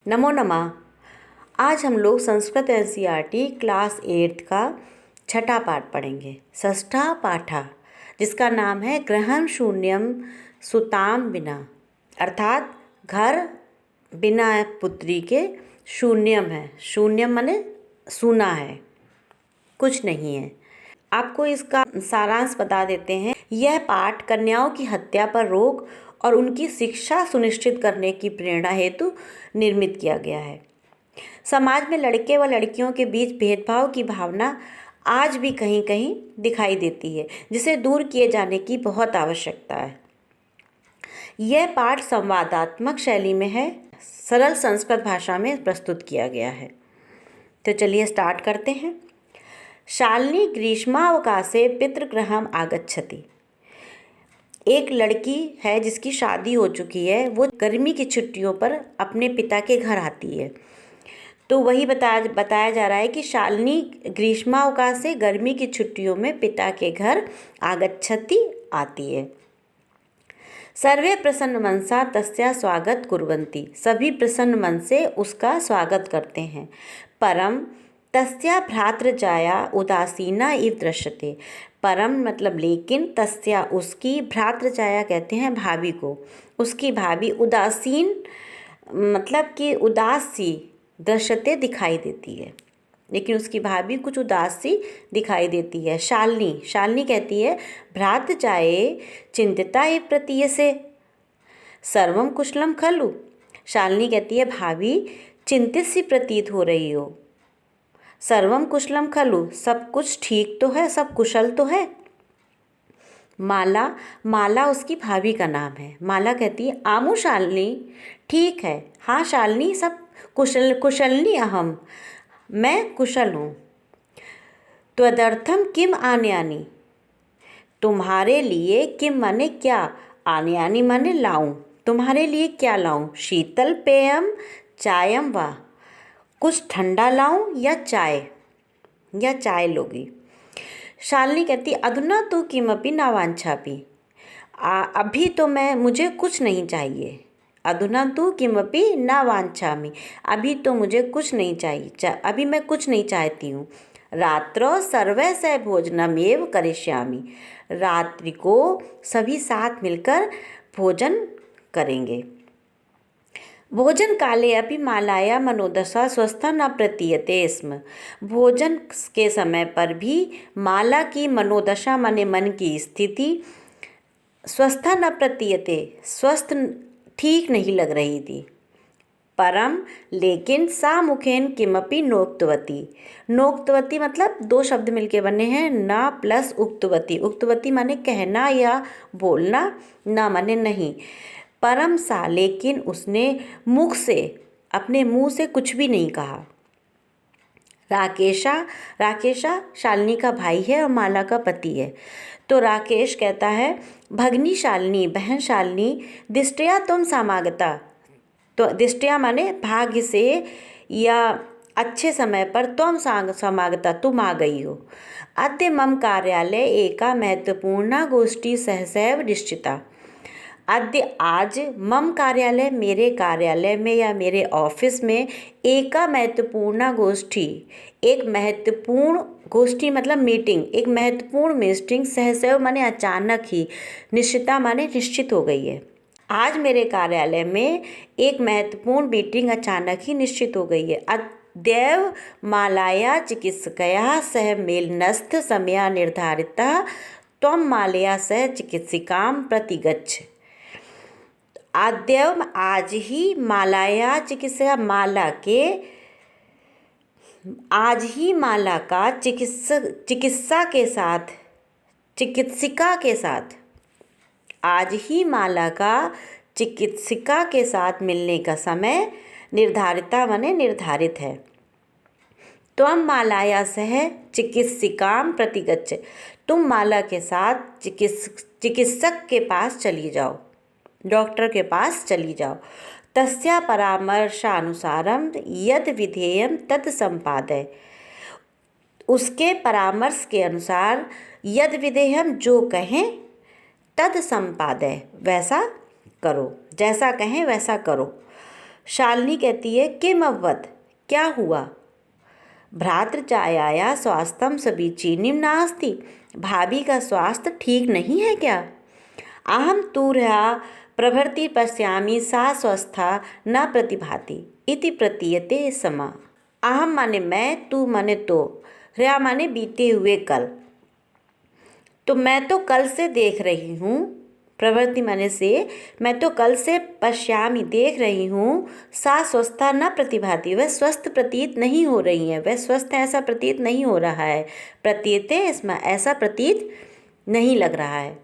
नमो नमः। आज हम लोग संस्कृत एनसीईआरटी क्लास 8 का छठा पाठ पढ़ेंगे, षष्ठा पाठा, जिसका नाम है गृहं शून्यम सुताम विना, अर्थात घर बिना पुत्री के शून्यम है। शून्यम माने सूना है, कुछ नहीं है। आपको इसका सारांश बता देते हैं। यह पाठ कन्याओं की हत्या पर रोक और उनकी शिक्षा सुनिश्चित करने की प्रेरणा हेतु निर्मित किया गया है। समाज में लड़के व लड़कियों के बीच भेदभाव की भावना आज भी कहीं कहीं दिखाई देती है, जिसे दूर किए जाने की बहुत आवश्यकता है। यह पाठ संवादात्मक शैली में है, सरल संस्कृत भाषा में प्रस्तुत किया गया है। तो चलिए स्टार्ट करते हैं। शालिनी ग्रीष्मावकाशे पितृगृहम् आगच्छति। एक लड़की है जिसकी शादी हो चुकी है, वो गर्मी की छुट्टियों पर अपने पिता के घर आती है। तो वही बताया जा रहा है कि शालिनी ग्रीष्मावकाश से गर्मी की छुट्टियों में पिता के घर आगच्छति आती है। सर्वे प्रसन्न मनसा तस्या स्वागत कुर्वन्ति। सभी प्रसन्न मन से उसका स्वागत करते हैं। परम तस्या भ्रातृजाया उदासीना इव दृश्यते। परम मतलब लेकिन, तस्या उसकी, भ्रातृजाया कहते हैं भाभी को, उसकी भाभी उदासीन मतलब कि उदास सी, दृश्यते दिखाई देती है, लेकिन उसकी भाभी कुछ उदास सी दिखाई देती है। शालिनी कहती है भ्रातृजाये चिंतिता एव प्रतीयसे सर्वम कुशलम खलु। शालिनी कहती है भाभी चिंतित सी प्रतीत हो रही हो। सर्वम कुशलम खलु, सब कुछ ठीक तो है, सब कुशल तो है। माला उसकी भाभी का नाम है। माला कहती है आमु शालिनी, ठीक है, हाँ शालिनी, सब कुशलनी अहम, मैं कुशल हूँ। त्वदर्थम किम आनयानि, तुम्हारे लिए, किम माने क्या, आनयानि माने लाऊं, तुम्हारे लिए क्या लाऊं। शीतल पेयम चायम वा, कुछ ठंडा लाऊं या चाय लोगी। शालिनी कहती अधुना तो किमपि न वांछापि, अभी तो मुझे कुछ नहीं चाहिए। अधुना तो किमपि न वांछामि, अभी तो मुझे कुछ नहीं चाहिए, अभी मैं कुछ नहीं चाहती हूँ। रात्रौ सर्वे सह भोजनमेव करिष्यामि, रात्रि को सभी साथ मिलकर भोजन करेंगे। भोजन काले अपि मालाया मनोदशा स्वस्था न प्रतीयते स्म। भोजन के समय पर भी माला की मनोदशा माने मन की स्थिति स्वस्था न प्रतीयते, स्वस्थ ठीक नहीं लग रही थी। परम लेकिन सा मुखेन किमपि नोक्तवती। नोक्तवती मतलब दो शब्द मिलके बने हैं, ना प्लस उक्तवती। उक्तवती माने कहना या बोलना, ना माने नहीं। परम सा लेकिन उसने मुख से, अपने मुंह से कुछ भी नहीं कहा। राकेशा शालिनी का भाई है और माला का पति है। तो राकेश कहता है भगनी शालिनी, बहन शालिनी, दिष्टया तुम समागता। तो दिष्टया माने भाग्य से या अच्छे समय पर, तुम समागता तुम आ गई हो। अद्य मम कार्यालय एका महत्वपूर्ण गोष्ठी सहसैव निश्चिता। अद्य आज, मम कार्यालय मेरे कार्यालय में या मेरे ऑफिस में, एका महत्वपूर्ण गोष्ठी, एक महत्वपूर्ण गोष्ठी मतलब मीटिंग, एक महत्वपूर्ण मीटिंग, सहसैव माने अचानक ही, निश्चिता माने निश्चित हो गई है। आज मेरे कार्यालय में एक महत्वपूर्ण मीटिंग अचानक ही निश्चित हो गई है। अद्यैव मालाया चिकित्सकया सह मेलनस्थ समया निर्धारिता, त्वं मालया सह चिकित्सिकां प्रतिगच्छ। आद्यव आज ही, मालाया चिकित्सा माला के, आज ही माला का चिकित्सिका के साथ, आज ही माला का चिकित्सिका के साथ मिलने का समय निर्धारिता माने निर्धारित है। त्वं मालाया सह चिकित्सिकां प्रतिगच्छ, तुम माला के साथ चिकित्सक के पास चली जाओ, डॉक्टर के पास चली जाओ। तस्या परामर्शानुसारम यद विधेयम तद संपादय, उसके परामर्श के अनुसार, यद विधेयम जो कहें, तद संपादय वैसा करो, जैसा कहें वैसा करो। शालिनी कहती है किम अववत्, क्या हुआ? भ्रातृजायाया स्वास्थ्यम समीचीनं नास्ति, भाभी का स्वास्थ्य ठीक नहीं है क्या? अहम तूर्या प्रभृति पश्यामि सा स्वस्था न प्रतिभाति इति प्रतीयते समा। अहम माने मैं, तू माने तो, ह्या माने बीते हुए कल। तो मैं तो कल से देख रही हूँ, प्रवृत्ति माने से, मैं तो कल से पश्यामि देख रही हूँ, सा स्वस्था न प्रतिभाति, वह स्वस्थ प्रतीत नहीं हो रही है, वह स्वस्थ है ऐसा प्रतीत नहीं हो रहा है, प्रतीयते इसमें ऐसा प्रतीत नहीं लग रहा है।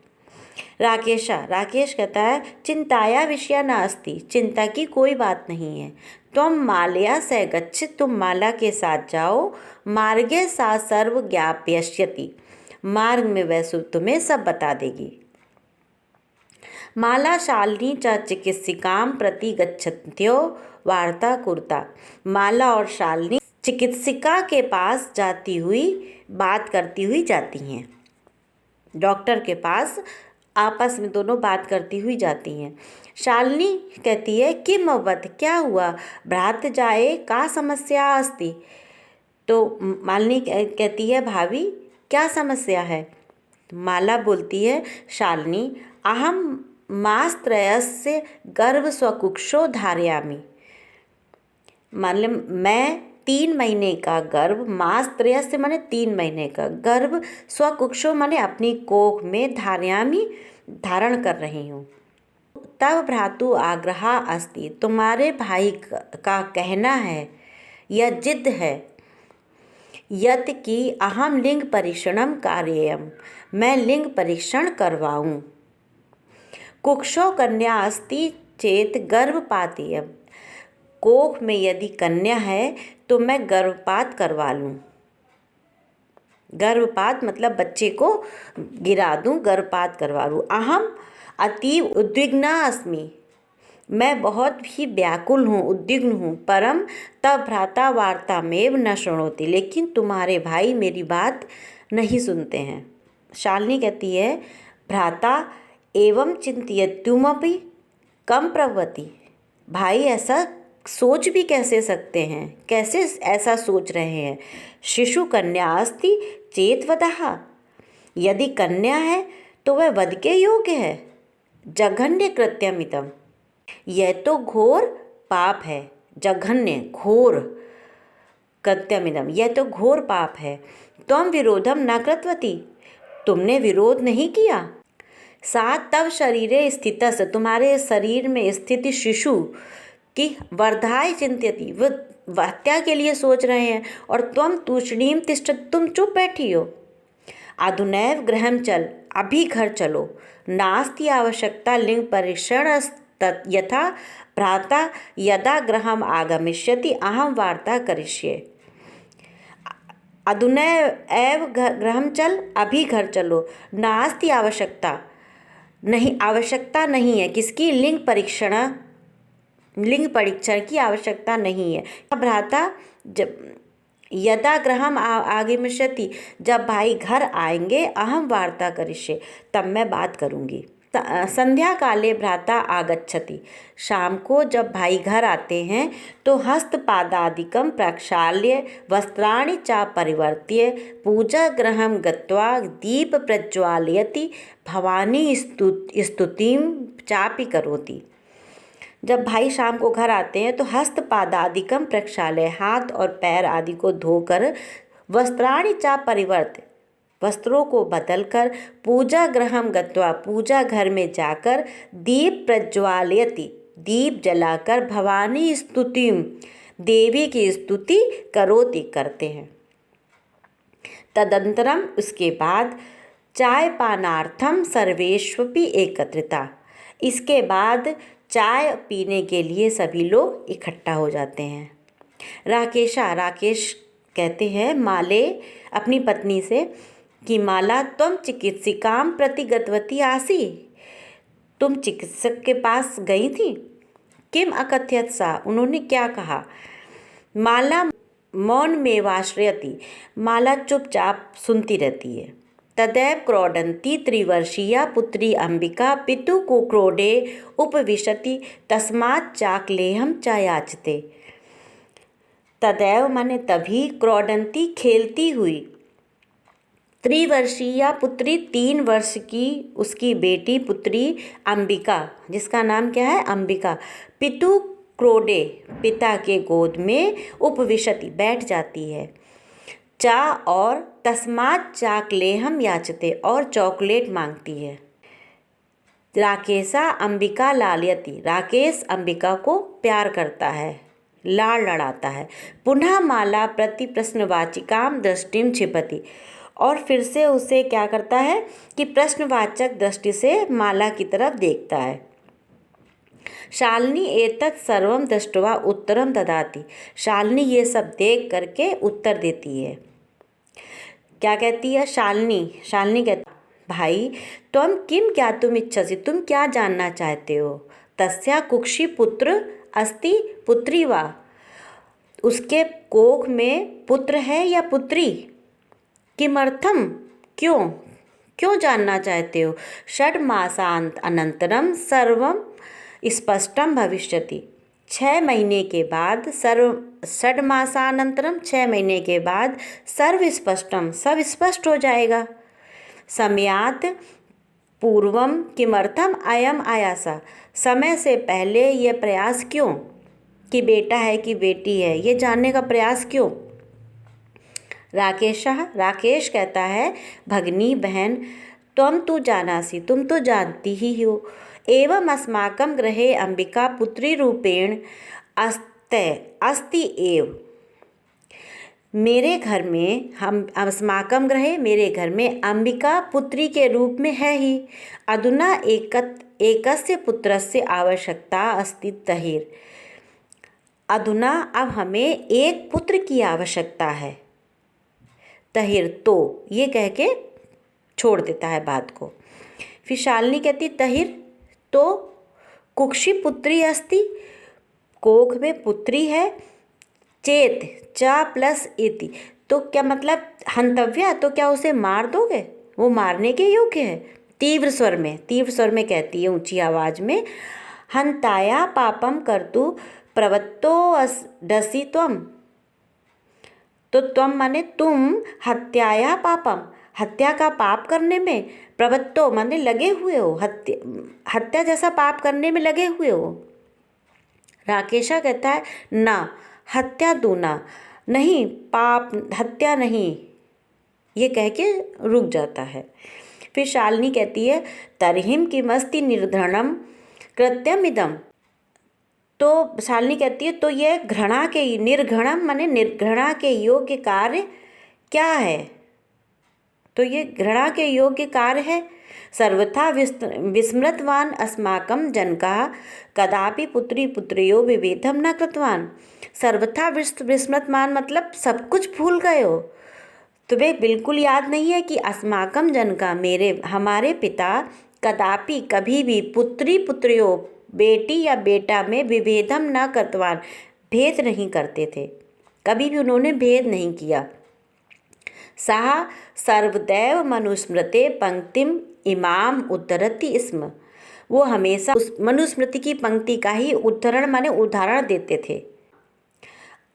राकेश कहता है चिंताया विषया नास्ति, चिंता की कोई बात नहीं है। तुम मालया से गच्छित, तुम माला के साथ जाओ, मार्गे सा सर्व ज्ञापयष्यति, मार्ग में वह तुम्हें सब बता देगी। माला शालिनी च चिकित्सिकां प्रति गच्छन्त्यो वार्ता कुर्ता, माला और शालिनी चिकित्सिका के पास जाती हुई बात करती हुई जाती हैं, डॉक्टर के पास आपस में दोनों बात करती हुई जाती हैं। शालिनी कहती है किम अववत्, क्या हुआ? भ्रातृजाये का समस्या अस्ति, तो मालिनी कहती है भाभी क्या समस्या है? माला बोलती है शालिनी अहम मासत्रयस्य गर्भ स्वकुक्षो धारयामि, मतलब मैं 3 महीने का गर्भ, मासत्रयस्य माने 3 महीने का गर्भ, स्वकुक्षो माने अपनी कोख में, धारयामि धारण कर रही हूँ। तब भ्रातु आग्रह अस्ति, तुम्हारे भाई का कहना है या जिद है, यत कि अहम लिंग परीक्षणम कार्यम, मैं लिंग परीक्षण करवाऊँ। कुक्षो कन्या अस्ति चेत गर्भपातीयम, कोख में यदि कन्या है तो मैं गर्भपात करवा लूँ। गर्भपात मतलब बच्चे को गिरा दूँ, गर्भपात करवा लूँ। अहम अतीव उद्विग्ना अस्मि, मैं बहुत ही व्याकुल हूँ, उद्विग्न हूँ। परम तब भ्राता वार्तामेव न शृणोति, लेकिन तुम्हारे भाई मेरी बात नहीं सुनते हैं। शालिनी कहती है भ्राता एवं चिंतयितुमपि कम प्रवृत्ति, भाई ऐसा सोच भी कैसे सकते हैं, कैसे ऐसा सोच रहे हैं। शिशु कन्या अस्ति चेत वदः, यदि कन्या है तो वह वध के योग्य है। जघन्य कृत्यमितम, यह तो घोर पाप है। जघन्य घोर, कृत्यमिदम यह तो घोर पाप है। त्वं विरोधम न कृतवती, तुमने विरोध नहीं किया। सा तव शरीरे स्थितस्, तुम्हारे शरीर में स्थित शिशु की वर्धाय चिंत्यति, वह हत्या के लिए सोच रहे हैं, और त्वं तूष्णीम तिष्ठ, तुम चुप बैठी हो। अधुनैव गृहं चल, अभी घर चलो। नास्ति आवश्यकता लिंग परीक्षण यथा भ्राता यदा गृहम आगमिष्यति अहम वार्ता करिष्ये। अधुनैव एव गृहं चल, अभी घर चलो। नास्ति आवश्यकता, नहीं, आवश्यकता नहीं है किसकी? लिंग परीक्षण की आवश्यकता नहीं है। भ्राता जब यदा गृहम आगमिष्यति, जब भाई घर आएंगे, अहम वार्ता करिष्ये, तब मैं बात करूँगी। संध्या काले भ्राता आगच्छति, शाम को जब भाई घर आते हैं तो हस्तपादादिकं प्रक्षाल्य वस्त्राणि च परिवर्त्य पूजा गृहं गत्वा दीप प्रज्वालयति भवानी स्तुतिं चापि करोति। जब भाई शाम को घर आते हैं तो हस्तपादादिकं प्रक्षाल्य, हाथ और पैर आदि को धोकर, वस्त्राणि च परिवर्त्य, वस्त्रों को बदलकर, पूजा गृहं गत्वा, पूजा घर में जाकर, दीप प्रज्वालयति, दीप जलाकर, भवानी स्तुतिम, देवी की स्तुति करोति, करते हैं। तदंतरम, उसके बाद चाय पानार्थम सर्वेष्वपि एकत्रिता, इसके बाद चाय पीने के लिए सभी लोग इकट्ठा हो जाते हैं। राकेश कहते हैं माले अपनी पत्नी से कि माला तुम चिकित्सिकां प्रति गतवती आसी, तुम चिकित्सक के पास गई थी। किम अकथयत सा, उन्होंने क्या कहा। माला मौन में वाश्रयति, माला चुपचाप सुनती रहती है। तदैव क्रोडन्ती त्रिवर्षीया पुत्री अंबिका पितु कुक्रोडे उपविशति तस्मात् चाकलेहम च याचते। तदैव माने तभी, क्रोडन्ती खेलती हुई, त्रिवर्षीया पुत्री 3 वर्ष की उसकी बेटी पुत्री अंबिका, जिसका नाम क्या है अंबिका, पितु क्रोडे पिता के गोद में उपविशति बैठ जाती है, चा और तस्मात् चाकलेहम याचते और चॉकलेट मांगती है। राकेशा अंबिका लालयति, राकेश अंबिका को प्यार करता है, लाड़ लड़ाता है। पुनः माला प्रति प्रश्नवाचिकाम दृष्टिम क्षिपति, और फिर से उसे क्या करता है कि प्रश्नवाचक दृष्टि से माला की तरफ देखता है। शालिनी एतत् सर्वम दृष्ट्वा उत्तरम ददाति, शालिनी ये सब देख करके उत्तर देती है। क्या कहती है शालिनी? शालिनी कहती, भाई त्वं किम ज्ञातुम इच्छसि, तुम क्या जानना चाहते हो? तस्या कुक्षी पुत्र अस्ति पुत्री वा, उसके कोख में पुत्र है या पुत्री? किमर्थम, क्यों, क्यों जानना चाहते हो? षड्मासांत अनंतरम सर्वम स्पष्टम भविष्यति, 6 महीने के बाद, षड्मासानंतरम 6 महीने के बाद सर्व स्पष्टम, सब स्पष्ट हो जाएगा। समयात पूर्वम किमर्थम अयम आयासा, समय से पहले ये प्रयास क्यों, कि बेटा है कि बेटी है, ये जानने का प्रयास क्यों? राकेश कहता है, भगनी बहन, त्वं तु जानासि, तुम तो जानती ही हो, एवं अस्माकं गृहे अंबिका पुत्री रूपेण अस्ति एव, मेरे घर में, हम अस्माकं गृहे मेरे घर में अंबिका पुत्री के रूप में है ही। अधुना एकस्य पुत्रस्य आवश्यकता अस्ति तहिर, अधुना अब हमें एक पुत्र की आवश्यकता है। तहिर, तो ये कह के छोड़ देता है बात को। फिर शालिनी कहती, तहिर तो कुक्षी पुत्री अस्ति, कोख में पुत्री है, चेत चा प्लस इति, तो क्या मतलब हंतव्या, तो क्या उसे मार दोगे? वो मारने के योग्य है। तीव्र स्वर में कहती है ऊंची आवाज में, हंताया पापम कर्तु प्रवत्तो डसी त्वम, तो त्वम माने तुम, हत्याया पापम, हत्या का पाप करने में, प्रवत्तो माने लगे हुए हो, हत्या जैसा पाप करने में लगे हुए हो। राकेशा कहता है, ना हत्या दूना, नहीं पाप, हत्या नहीं, ये कह के रुक जाता है। फिर शालिनी कहती है, तरहिम किमस्ति निर्धनम कृत्यम इदम, तो शालिनी कहती है, तो ये घृणा के, निर्घृणम माने निर्घृणा के योग्य कार्य क्या है? तो ये घृणा के योग्य कार्य है। सर्वथा विस्मृतवान अस्माकं जनका कदापि पुत्री पुत्र्यो विभेदम न कृतवान, सर्वथा विस्मृतवान मतलब सब कुछ भूल गए हो, तुम्हें बिल्कुल याद नहीं है कि अस्माकं जनका, हमारे पिता, कदापि कभी भी, पुत्री पुत्र्यो बेटी या बेटा में विभेदम न कृतवान, भेद नहीं करते थे, कभी भी उन्होंने भेद नहीं किया। सः सर्वदैव मनुस्मृते पंक्तिम इमाम उद्धरति स्म, वो हमेशा उस मनुस्मृति की पंक्ति का ही उद्धरण माने उदाहरण देते थे।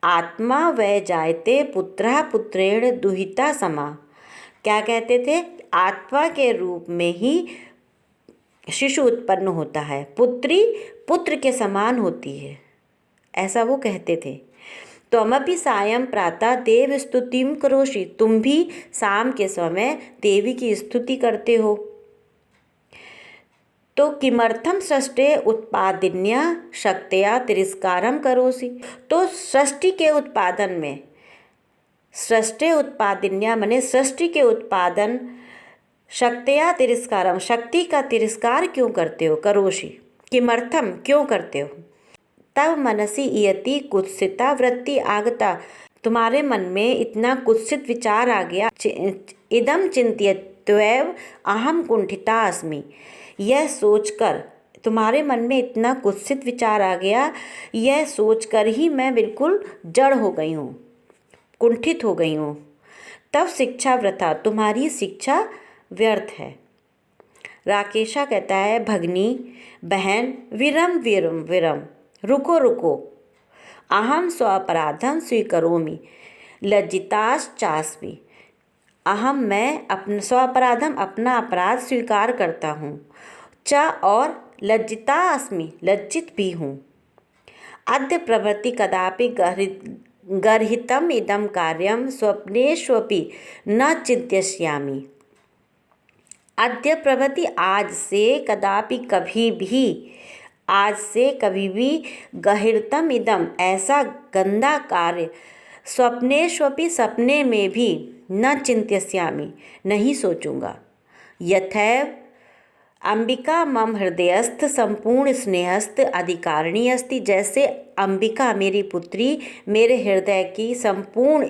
आत्मा वै जायते पुत्रः पुत्रेण दुहिता समा, क्या कहते थे? आत्मा के रूप में ही शिशु उत्पन्न होता है, पुत्री पुत्र के समान होती है, ऐसा वो कहते थे। त्वमपि सायं प्रातः देव स्तुतिम करोषि, तुम भी शाम के समय देवी की स्तुति करते हो। तो किमर्थम सृष्टे उत्पादिन्या शक्तया तिरस्कारम करोसि, तो सृष्टि के उत्पादन में, सृष्टे उत्पादिन्या माने सृष्टि के उत्पादन, शक्तया तिरस्कारम, शक्ति का तिरस्कार क्यों करते हो? करोषि किमर्थम, क्यों करते हो? तब मनसी इयति कुत्सिता वृत्ति आगता, तुम्हारे मन में इतना कुत्सित विचार आ गया। इदम चिंत्यत्वैव अहम कुंठिता अस्मि, यह सोचकर, तुम्हारे मन में इतना कुत्सित विचार आ गया, यह सोचकर ही मैं बिल्कुल जड़ हो गई हूँ, कुंठित हो गई हूँ। तब शिक्षा वृथा, तुम्हारी शिक्षा व्यर्थ है। राकेशा कहता है, भगनी बहन, विरम विरम विरम, रुको रुको, अहम स्वपराधम स्वीकरोमि लज्जिताश्चास्मि। अहम मैं अपना स्वपराधम अपना अपराध स्वीकार करता हूँ, च और लज्जिता अस्मि लज्जित भी हूँ। अद्य प्रभृति कदापि गर्हितम इदम कार्यम स्वप्नेष्वपि न चिंत्यस्यामि। अद्य प्रभृति आज से कदापि कभी भी, आज से कभी भी, गहिरतम इदम ऐसा गंदा कार्य, स्वप्नेष्वपि सपने में भी, न चिंत्यस्यामि नहीं सोचूंगा। यथैव अंबिका मम हृदयस्थ संपूर्ण स्नेहस्थ अधिकारिणी अस्ति, जैसे अंबिका मेरी पुत्री मेरे हृदय की संपूर्ण,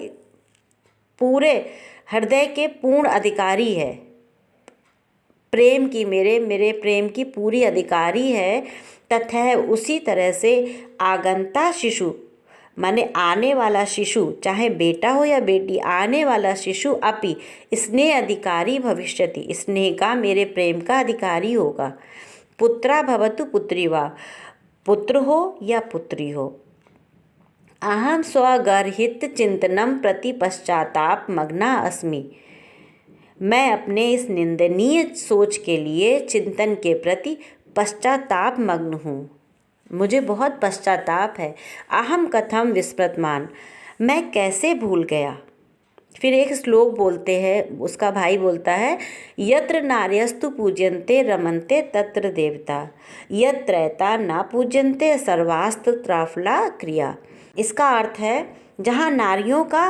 पूरे हृदय के पूर्ण अधिकारी है, प्रेम की, मेरे प्रेम की पूरी अधिकारी है। तथा उसी तरह से आगंता शिशु माने आने वाला शिशु, चाहे बेटा हो या बेटी, आने वाला शिशु अपि स्नेह अधिकारी भविष्यति, स्नेह का, मेरे प्रेम का अधिकारी होगा। पुत्रा भवतु पुत्री वा, पुत्र हो या पुत्री हो। अहम स्वगर्हित चिंतनम प्रति पश्चाताप मग्ना अस्मि। मैं अपने इस निंदनीय सोच के लिए, चिंतन के प्रति पश्चाताप मग्न हूँ, मुझे बहुत पश्चाताप है। अहम कथम विस्मृतमान, मैं कैसे भूल गया। फिर एक श्लोक बोलते हैं, उसका भाई बोलता है, यत्र नार्यस्तु पूज्यन्ते रमन्ते तत्र देवता, यत्रैता न पूज्यन्ते सर्वास्त्र त्राफला क्रिया। इसका अर्थ है, जहाँ नारियों का,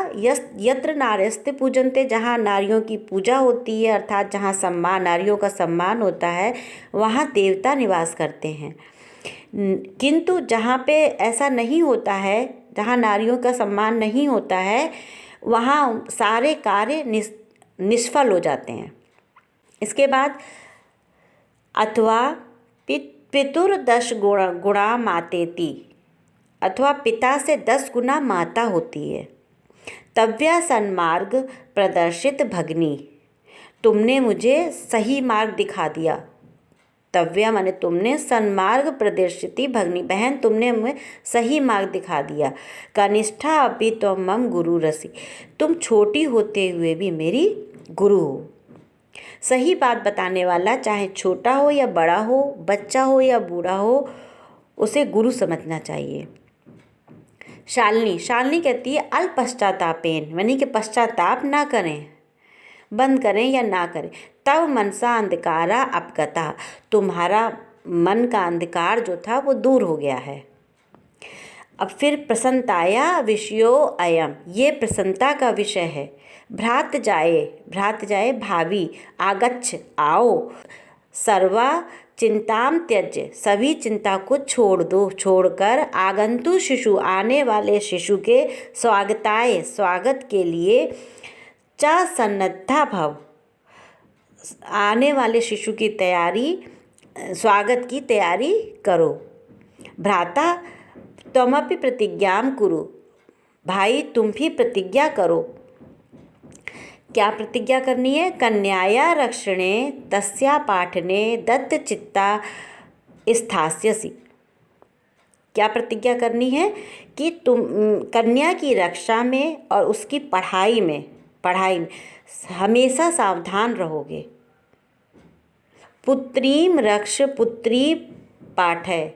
यत्र नार्यस्ते पूजनते, जहाँ नारियों की पूजा होती है, अर्थात जहाँ सम्मान, नारियों का सम्मान होता है, वहाँ देवता निवास करते हैं। किंतु जहाँ पे ऐसा नहीं होता है, जहाँ नारियों का सम्मान नहीं होता है, वहाँ सारे कार्य निष्फल हो जाते हैं। इसके बाद अथवा पितुर्दश गुणा मातेति, अथवा पिता से 10 गुना माता होती है। तव्या सन्मार्ग प्रदर्शित भगनी, तुमने मुझे सही मार्ग दिखा दिया। तव्या माने तुमने, सन्मार्ग प्रदर्शिति भगनी, बहन तुमने मुझे सही मार्ग दिखा दिया। कनिष्ठा अपि त्वं मम गुरु रसि, तुम छोटी होते हुए भी मेरी गुरु हो। सही बात बताने वाला, चाहे छोटा हो या बड़ा हो, बच्चा हो या बूढ़ा हो, उसे गुरु समझना चाहिए। शालिनी कहती है, अल्प पश्चातापेन, यानी कि पश्चाताप ना करें, बंद करें या ना करें। तब मनसा अंधकारा अपगता, तुम्हारा मन का अंधकार जो था वो दूर हो गया है। अब फिर प्रसन्नताया विषयो अयम, ये प्रसन्नता का विषय है। भ्रात जाए भावी, आगच्छ आओ, सर्वा चिंताम त्यज्य, सभी चिंता को छोड़ दो, छोड़कर आगंतु शिशु, आने वाले शिशु के स्वागताय, स्वागत के लिए, च सन्नद्धा भव, आने वाले शिशु की तैयारी, स्वागत की तैयारी करो। भ्राता त्वमपि प्रतिज्ञां कुरु, भाई तुम भी प्रतिज्ञा करो। क्या प्रतिज्ञा करनी है? कन्याया रक्षणे तस्या पाठने दत्तचित्ता स्थास्यसि। क्या प्रतिज्ञा करनी है? कि तुम कन्या की रक्षा में और उसकी पढ़ाई में हमेशा सावधान रहोगे। पुत्रीम रक्ष पुत्री पाठय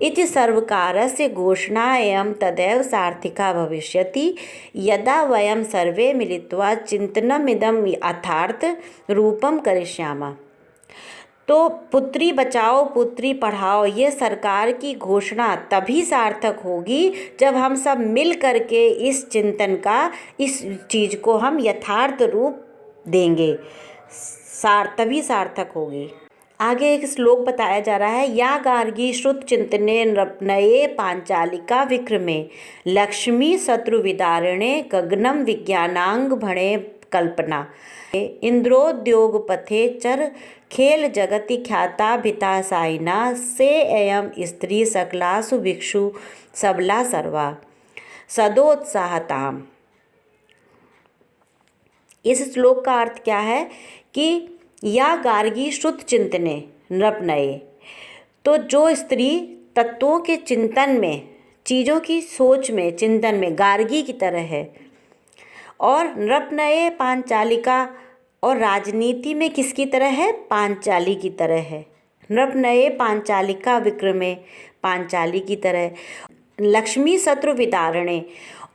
इति सर्वकारस्य घोषणा एवं तदैव सार्थिका भविष्यति, यदा वयं सर्वे मिलित्वा चिंतनमिदं यथार्थ रूपम करिष्यामः। तो पुत्री बचाओ पुत्री पढ़ाओ, ये सरकार की घोषणा तभी सार्थक होगी जब हम सब मिल करके इस चिंतन का, इस चीज़ को हम यथार्थ रूप देंगे, तभी सार्थक होगी। आगे एक श्लोक बताया जा रहा है, या गार्गी श्रुत चिंतने नये पांचालिका विक्रमे, लक्ष्मी शत्रु विदारिणे गगनम विज्ञानांग भणे कल्पना, इंद्रोद्योग पथे चर खेल जगति ख्याता भिता साइना, से एयम स्त्री सकलासु भिक्षु सबला सर्वा सदोत्साहताम। इस श्लोक का अर्थ क्या है कि या गार्गी श्रुत चिंतने नृपनये। तो जो स्त्री तत्वों के चिंतन में, चीज़ों की सोच में, चिंतन में गार्गी की तरह है, और नृपनये पांचालिका, और राजनीति में किसकी तरह है? पांचाली की तरह है। नृपनये पांचालिका विक्रमे, पांचाली की तरह। लक्ष्मी शत्रु विदारणे,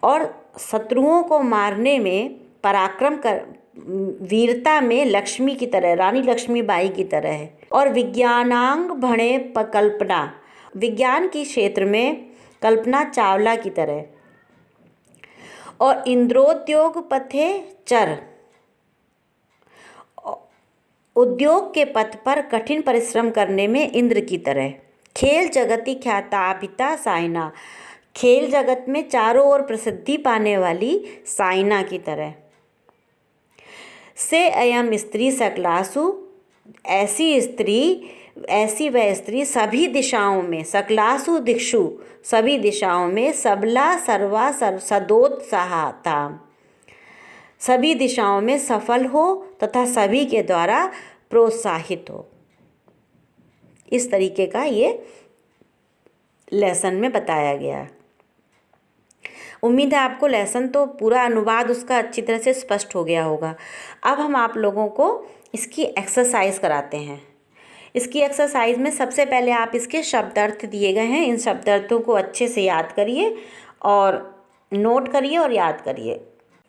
और शत्रुओं को मारने में पराक्रम कर, वीरता में लक्ष्मी की तरह, रानी लक्ष्मीबाई की तरह है। और विज्ञानांग भणे कल्पना, विज्ञान की क्षेत्र में कल्पना चावला की तरह। और इंद्रोद्योग पथे चर, उद्योग के पथ पर कठिन परिश्रम करने में इंद्र की तरह। खेल जगति ख्यातापिता साइना, खेल जगत में चारों ओर प्रसिद्धि पाने वाली साइना की तरह। से अयम स्त्री सकलासु, ऐसी वह स्त्री सभी दिशाओं में, सकलासु दिक्षु, सभी दिशाओं में, सबला सर्वा सदोत्साहता, सभी दिशाओं में सफल हो तथा सभी के द्वारा प्रोत्साहित हो। इस तरीके का ये लेसन में बताया गया। उम्मीद है आपको लेसन तो पूरा अनुवाद उसका अच्छी तरह से स्पष्ट हो गया होगा। अब हम आप लोगों को इसकी एक्सरसाइज कराते हैं। इसकी एक्सरसाइज में सबसे पहले आप इसके शब्दार्थ दिए गए हैं, इन शब्दार्थों को अच्छे से याद करिए और नोट करिए और याद करिए।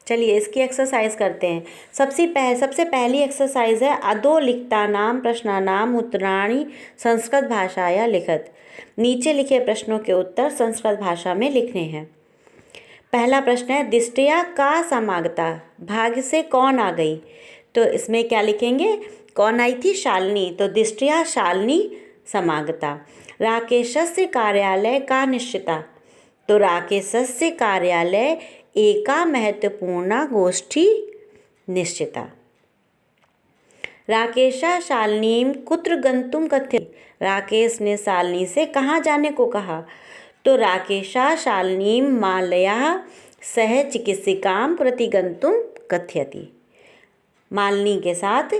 चलिए इसकी एक्सरसाइज करते हैं। सबसे पहली एक्सरसाइज है अधोलिखितानां प्रश्नानां उत्तराणि संस्कृत भाषाया लिखत। नीचे लिखे प्रश्नों के उत्तर संस्कृत भाषा में लिखने हैं। पहला प्रश्न है दिष्टया का समागता, भाग्य से कौन आ गई। तो इसमें क्या लिखेंगे? कौन आई थी? शालिनी। तो दिष्टया शालिनी समागता। राकेशस्य कार्यालय का निश्चिता। तो राकेशस्य कार्यालय एका महत्वपूर्ण गोष्ठी निश्चिता। राकेशा शालिनीं कुत्र गंतुम कथयति। राकेश ने शालिनी से कहाँ जाने को कहा। तो राकेशा शालिनीं मालयाः सह चिकित्सिकां प्रति गंतुम कथयति। मालिनी के साथ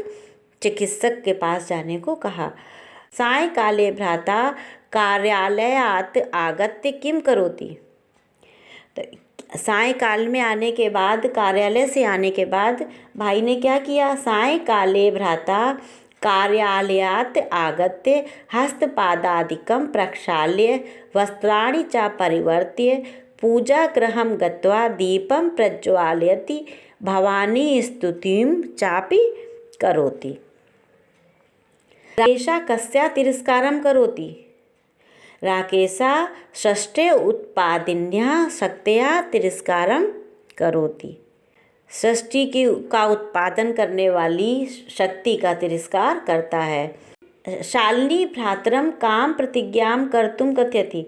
चिकित्सक के पास जाने को कहा। सायंकाले भ्राता कार्यालयात् आगत्य किं करोति। तो सायंकाल में आने के बाद, कार्यालय से आने के बाद भाई ने क्या किया? सायंकाले भ्राता कार्यालयात् आगत्य हस्तपादादिकं प्रक्षाल्य वस्त्राणि च परिवर्त्य पूजागृहं गत्वा दीपं प्रज्वालयति भवानी स्तुतिं चापि करोति। राकेशा कस्या तिरस्कारं करोति। राकेशा षष्ठे उत्पादिन्याः शक्त्या तिरस्कारं करोति। षष्ठी का उत्पादन करने वाली शक्ति का तिरस्कार करता है। शालिनी भ्रातरं कां प्रतिज्ञां कर्तुं कथयति।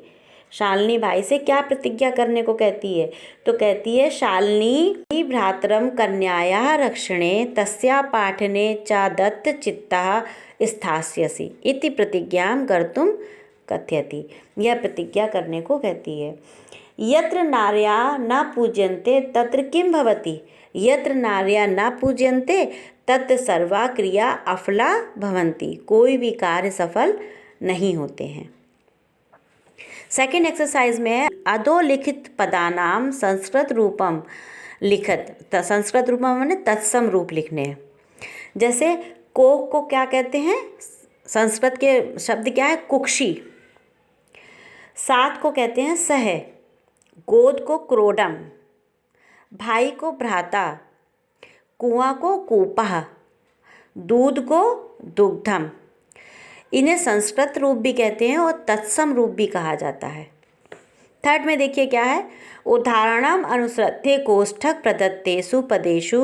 शालिनी भाई से क्या प्रतिज्ञा करने को कहती है? तो कहती है शालिनी भ्रातरं कन्यायाः रक्षणे तस्या पाठने च दत्त चित्तः स्थास्यसि इति प्रतिज्ञां कर्तुं कथयति। यह प्रतिज्ञा करने को कहती है। यत्र नार्यः न पूज्यन्ते तत्र किं भवति। यत्र नार्यः न पूज्यन्ते तत्र सर्वा क्रिया अफला भवन्ति। कोई भी कार्य सफल नहीं होते हैं। सेकेंड एक्सरसाइज में है अधोलिखित पदानां संस्कृत रूपम लिखत। संस्कृत रूपम माने तत्सम रूप लिखने हैं। जैसे कोक को क्या कहते हैं? संस्कृत के शब्द क्या है? कुक्षी। सात को कहते हैं सह। गोद को क्रोडम। भाई को भ्राता। कुआं को कूपः। दूध को दुग्धम। इन्हें संस्कृत रूप भी कहते हैं और तत्सम रूप भी कहा जाता है। थर्ड में देखिए क्या है? उदाहरणम अनुसृत्य कोष्ठक प्रदत्तेषु पदेषु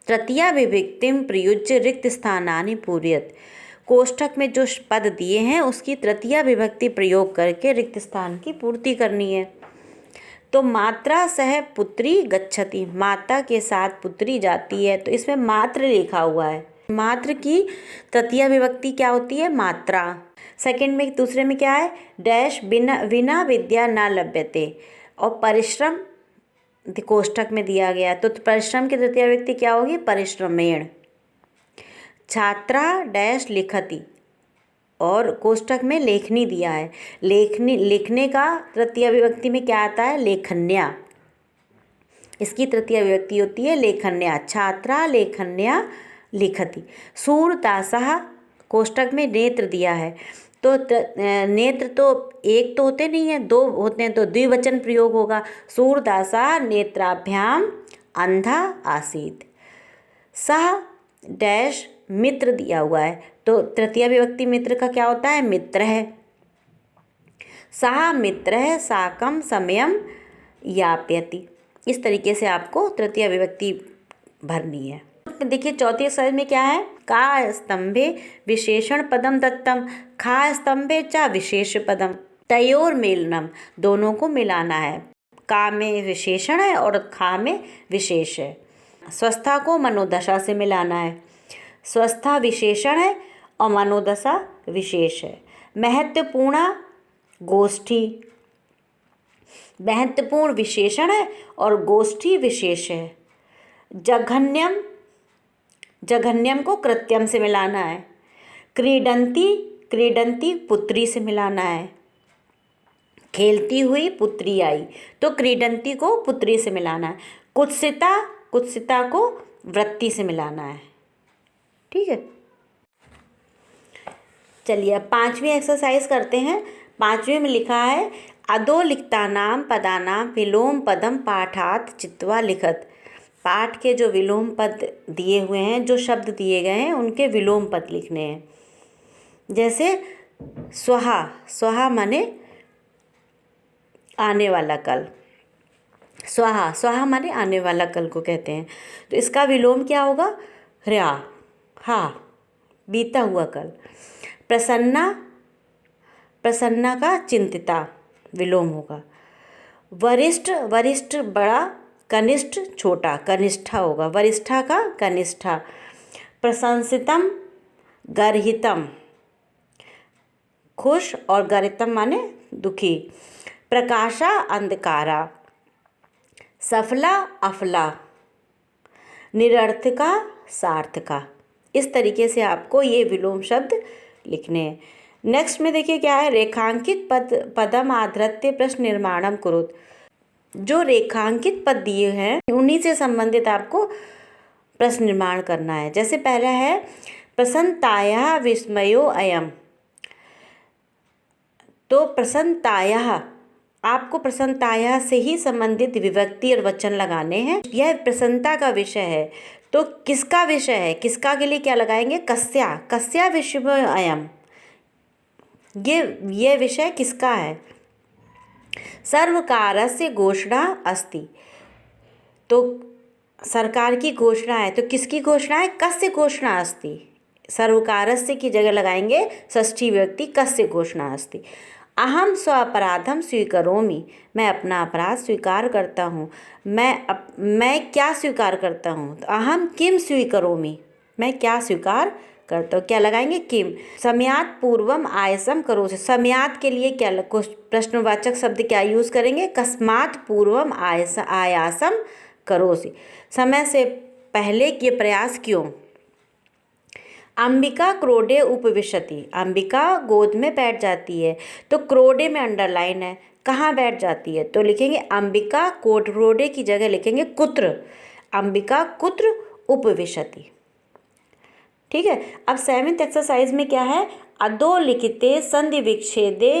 तृतीया विभक्तिम प्रयुज्य रिक्त स्थानानि पूरयत। कोष्ठक में जो पद दिए हैं उसकी तृतीया विभक्ति प्रयोग करके रिक्त स्थान की पूर्ति करनी है। तो मात्रा सह पुत्री गच्छति। माता के साथ पुत्री जाती है। तो इसमें मात्र लिखा हुआ है। मात्र की तृतीया विभक्ति क्या होती है? मात्रा। सेकंड में, दूसरे में क्या है? डैश बिना विद्या न लभ्यते। और परिश्रम कोष्ठक में दिया गया तो परिश्रम की तृतीया विभक्ति क्या होगी? परिश्रमेण। छात्रा डैश लिखति, और कोष्टक में लेखनी दिया है। लिखने का तृतीय विभक्ति में क्या आता है? लेखन्या। इसकी तृतीय विभक्ति होती है लेखन्या। छात्रा लेखन्या लिखति। सूरदासः, कोष्टक में नेत्र दिया है, तो नेत्र तो एक तो होते नहीं है, दो होते हैं, तो द्विवचन प्रयोग होगा। सूरदासः नेत्राभ्याम अंधा आसीत्। सह डैश मित्र दिया हुआ है, तो तृतीय विभक्ति मित्र का क्या होता है? मित्र है। सह मित्र है साकं समयम यापयति। इस तरीके से आपको तृतीय विभक्ति भरनी है। देखिए चौथी एक्सरसाइज में क्या है? का स्तंभे विशेषण पदम दत्तम, खा स्तंभे च विशेष पदम, तयोर मेलनम, दोनों को मिलाना है। का में विशेषण है और खा में विशेष है। स्वस्था को मनोदशा से मिलाना है। स्वस्था विशेषण है और मनोदशा विशेष है। महत्वपूर्ण गोष्ठी, महत्वपूर्ण विशेषण है और गोष्ठी विशेष है। जघन्यम, जघन्यम को कृत्यम से मिलाना है। क्रीडंती, क्रीडंती पुत्री से मिलाना है। खेलती हुई पुत्री आई, तो क्रीडंती को पुत्री से मिलाना है। कुत्सिता, कुत्सिता को वृत्ति से मिलाना है। ठीक है, चलिए अब पांचवी एक्सरसाइज करते हैं। पांचवी में लिखा है अधोलिखितानां पदानां विलोम पदम पाठात् चित्वा लिखत। पाठ के जो विलोम पद दिए हुए हैं, जो शब्द दिए गए हैं, उनके विलोम पद लिखने हैं। जैसे स्वहा, स्वहा माने आने वाला कल। स्वाहा, स्वाहा माने आने वाला कल को कहते हैं, तो इसका विलोम क्या होगा? ह्या, हा, बीता हुआ कल। प्रसन्ना, प्रसन्ना का चिंतिता विलोम होगा। वरिष्ठ, वरिष्ठ बड़ा, कनिष्ठ छोटा, कनिष्ठा होगा। वरिष्ठा का कनिष्ठा। प्रशंसितम गर्हितम, खुश, और गर्हितम माने दुखी। प्रकाशा अंधकारा। सफला अफला। निरर्थका सार्थका। इस तरीके से आपको ये विलोम शब्द लिखने हैं। नेक्स्ट में देखिए क्या है? रेखांकित पदम आधृत्य प्रश्न निर्माणम कुरुत। जो रेखांकित पद दिए हैं उन्हीं से संबंधित आपको प्रश्न निर्माण करना है। जैसे पहला है प्रसन्नतायाः विस्मयो अयम, तो प्रसन्नतायाः, आपको प्रसन्नतायाः से ही संबंधित विभक्ति और वचन लगाने हैं। यह प्रसन्नता का विषय है, तो किसका विषय है? किसका के लिए क्या लगाएंगे? कस्या, कस्या विस्मयो अयम, ये विषय किसका है? सर्वकारस्य घोषणा अस्ति, तो सरकार की घोषणा है, तो किसकी घोषणा है? कस्य घोषणा अस्ति। सर्वकारस्य की जगह लगाएंगे षष्ठी विभक्ति, कस्य घोषणा अस्ति। अहम स्वापराधम स्वीकरोमि, मैं अपना अपराध स्वीकार करता हूँ। मैं क्या स्वीकार करता हूँ? तो अहम किम स्वीकरोमि, मैं क्या स्वीकार करता हूँ, क्या लगाएंगे? किम। समयात् पूर्वम आयासम करोसि, समयात् के लिए क्या कुछ प्रश्नवाचक शब्द क्या यूज़ करेंगे? कस्मात् पूर्वम आयासम करोसि, समय से पहले ये प्रयास क्यों। अंबिका क्रोडे उपविशति, अंबिका गोद में बैठ जाती है, तो क्रोडे में अंडरलाइन है, कहाँ बैठ जाती है? तो लिखेंगे अंबिका, क्रोडे की जगह लिखेंगे कुत्र, अंबिका कुत्र उपविशति। ठीक है, अब सेवेंथ एक्सरसाइज में क्या है? अधोलिखिते संधि विच्छेदे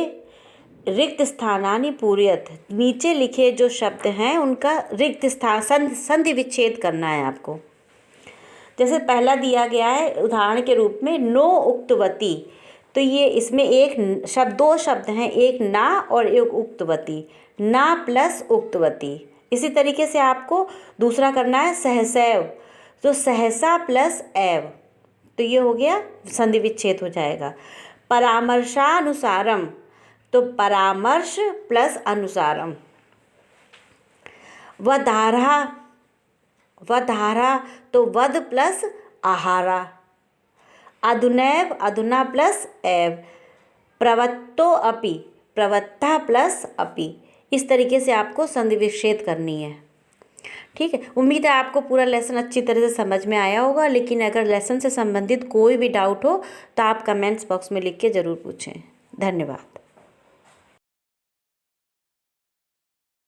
रिक्त स्थानानि पूरयत, नीचे लिखे जो शब्द हैं उनका रिक्त स्थान संधि विच्छेद करना है आपको। जैसे पहला दिया गया है उदाहरण के रूप में नो उक्तवती, तो ये इसमें एक शब्द, दो शब्द हैं, एक ना और एक उक्तवती, ना प्लस उक्तवती। इसी तरीके से आपको दूसरा करना है सहसैव, तो सहसा प्लस एव, तो ये हो गया संधि विच्छेद हो जाएगा। परामर्शानुसारम, तो परामर्श प्लस अनुसारम। वधारा, वधारा तो वध प्लस आहारा। अधुनैव, अधुना प्लस एव। प्रवत्तो अपि, प्रवत्ता प्लस अपि। इस तरीके से आपको संधि विच्छेद करनी है। ठीक है, उम्मीद है आपको पूरा लेसन अच्छी तरह से समझ में आया होगा। लेकिन अगर लेसन से संबंधित कोई भी डाउट हो तो आप कमेंट्स बॉक्स में लिख के ज़रूर पूछें। धन्यवाद।